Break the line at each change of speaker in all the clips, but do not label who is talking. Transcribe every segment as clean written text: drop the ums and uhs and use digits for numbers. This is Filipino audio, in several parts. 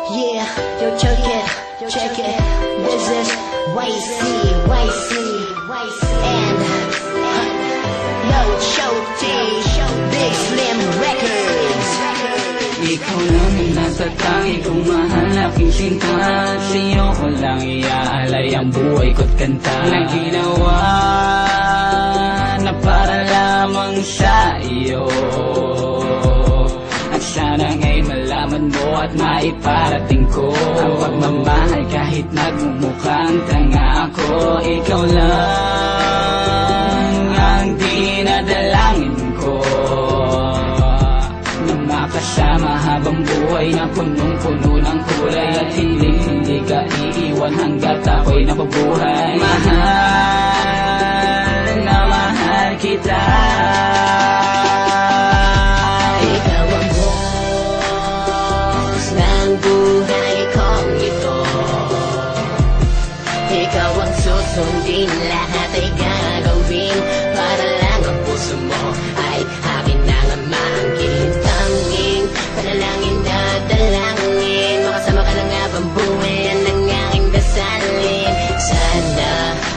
Yeah, yo, check it. This is YC, and yo, Show T, Big Slim Records.
Ikaw lang ang natatangi kong mahal, aking sinta. Sa'yo ko lang iaalay ang buhay ko't kanta na ginawa na para lamang sa iyo. At sana nga'y malaman mo at maiparating ko ang pagmamahal kahit nagmumukhang tanga ako. Ikaw lang ang dinadalangin ko na makasama habang buhay na punong-puno ng kulay. At hindi ka iiwan hanggat ako'y napabuhay. Mahal na mahal kita.
Ikaw ang susundin, lahat ay gagawin para lang ang puso mo ay akin na nga maangkin. Tanging panalangin na dalangin, makasama ka na nga bang buhay ang aking dasalin. Sana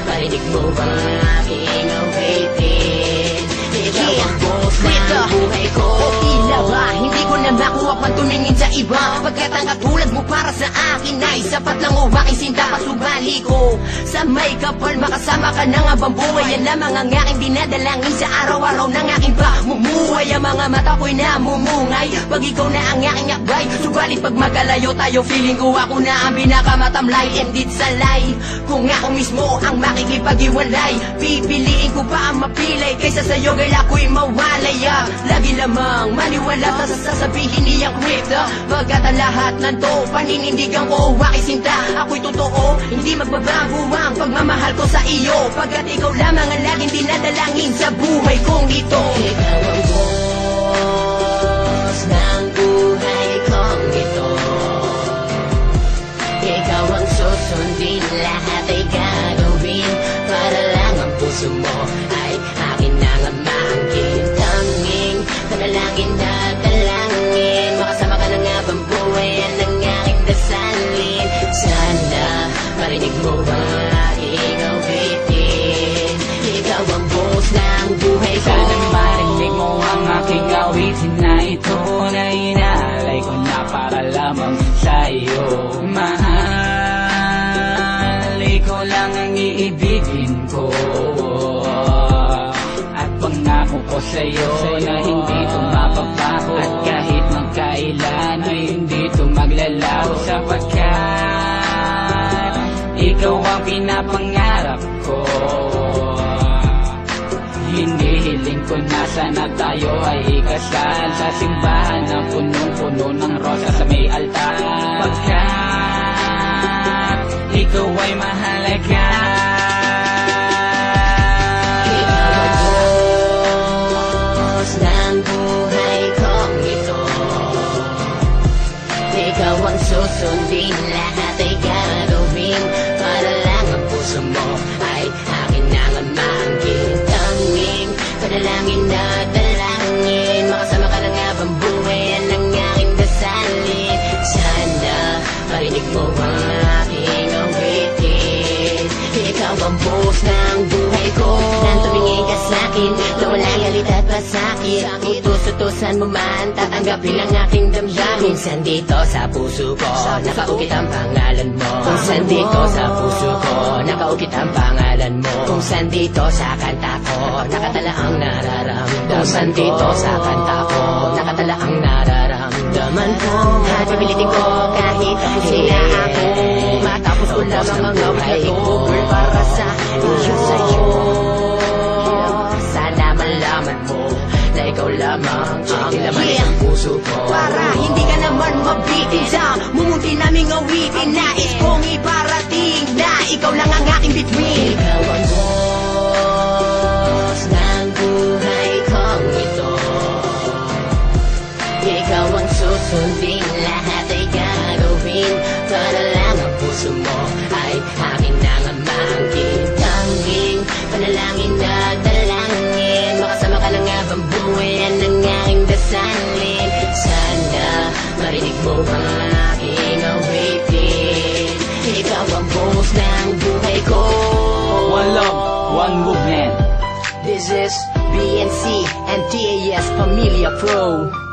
marinig mo bang aking awitin. Ikaw ang boss ng buhay ko. O tila ba hindi ko na makuha pang tumingin sa iba, pagkat ang katulad mo para sa akin ay sapat lang o aking sinta. Pasubali ko sa may kapal, makasama ka na nga bang buhay. Yan lamang ang aking dinadalangin sa araw-araw ng aking pamumuhay. Ang mga mata ko'y namumungay pag ikaw na ang aking akbay. Subalit pag magalayo tayo, feeling ko ako na ang pinakamatamlay. And it's a lie, kung ako mismo ang makikipag-iwalay. Pipiliin ko pa ang mapilay kaysa sa'yo, girl, ako'y mawalay. Lagi lamang maniwala sa sasabihin niyang crypto, pagkat ang lahat ng to paninindigan ko aking sinta. Ako'y totoo, hindi magbabago ang pagmamahal ko sa iyo, pagkat ikaw lamang ang laging dinadalangin sa buhay kong ito. Ikaw ang boss ng buhay kong ito. Ikaw ang susundin, lahat ay gagawin para lang ang puso mo ay akin na nga maangkin. Tanging panalangin na dalangin, makasama ka na nga bang buhay ang aking dasalin. Sana marinig mo bang aking awitin. Ikaw ang boss ng buhay ko.
Sana marinig mo ang aking awitin na ito, na inaalay ko na para lamang sa iyo. Mahal, ikaw lang ang iibigin ko, at pangako ko sa'yo na hindi ito mapapaho. At kahit magkailan ay hindi ito maglalaho, sapagkat ikaw ang pinapangarap ko. Hindi hiling ko na sana tayo ay ikasal sa simbahan na punong-puno ng rosa sa may altar, pagkat ikaw ay mahalaga.
Ikaw ang boss ng buhay kong ito. Ikaw ang susundin, lahat ay gagawin para lang ang puso mo ay akin na nga maangkin. Tanging panalangin na dalangin, makasama ka na nga bang buhay ang aking dasalin. Sana marinig mo ang aking awitin. Ikaw ang boss ng buhay ko. Nang tumingin ka sa'kin, na walang galit at pasakit. Utos-utosan mo man, tatanggapin ang aking damdamin. Minsan dito sa puso ko, nakaukit ang pangalan mo. Kung saan dito sa puso ko, nakaukit ang pangalan mo. Kung saan dito sa kanta ko, nakatala ang nararamdaman. Kung saan dito sa kanta ko, nakatala ang nararamdaman ko. At pipilitin ko kahit sila ako, matapos ko lamang ang awit na to, girl, para sa iyo. Sana malaman mo na ikaw lamang ang laman ng puso ko. Para hindi ka naman mabitin sa mumunti naming awitin, nais kong iparating na ikaw lang ang aking bituin. Ikaw ang boss ng buhay kong ito. Ikaw ang susundin, lahat ay gagawin para lang ang puso mo ay akin na nga maangkin. Tanging panalangin na dalangin, makasama ka na nga bang buhay ang aking dasalin. Sana marinig mo ang aking awitin.
One movement.
This is BNC and TAS Familia Pro.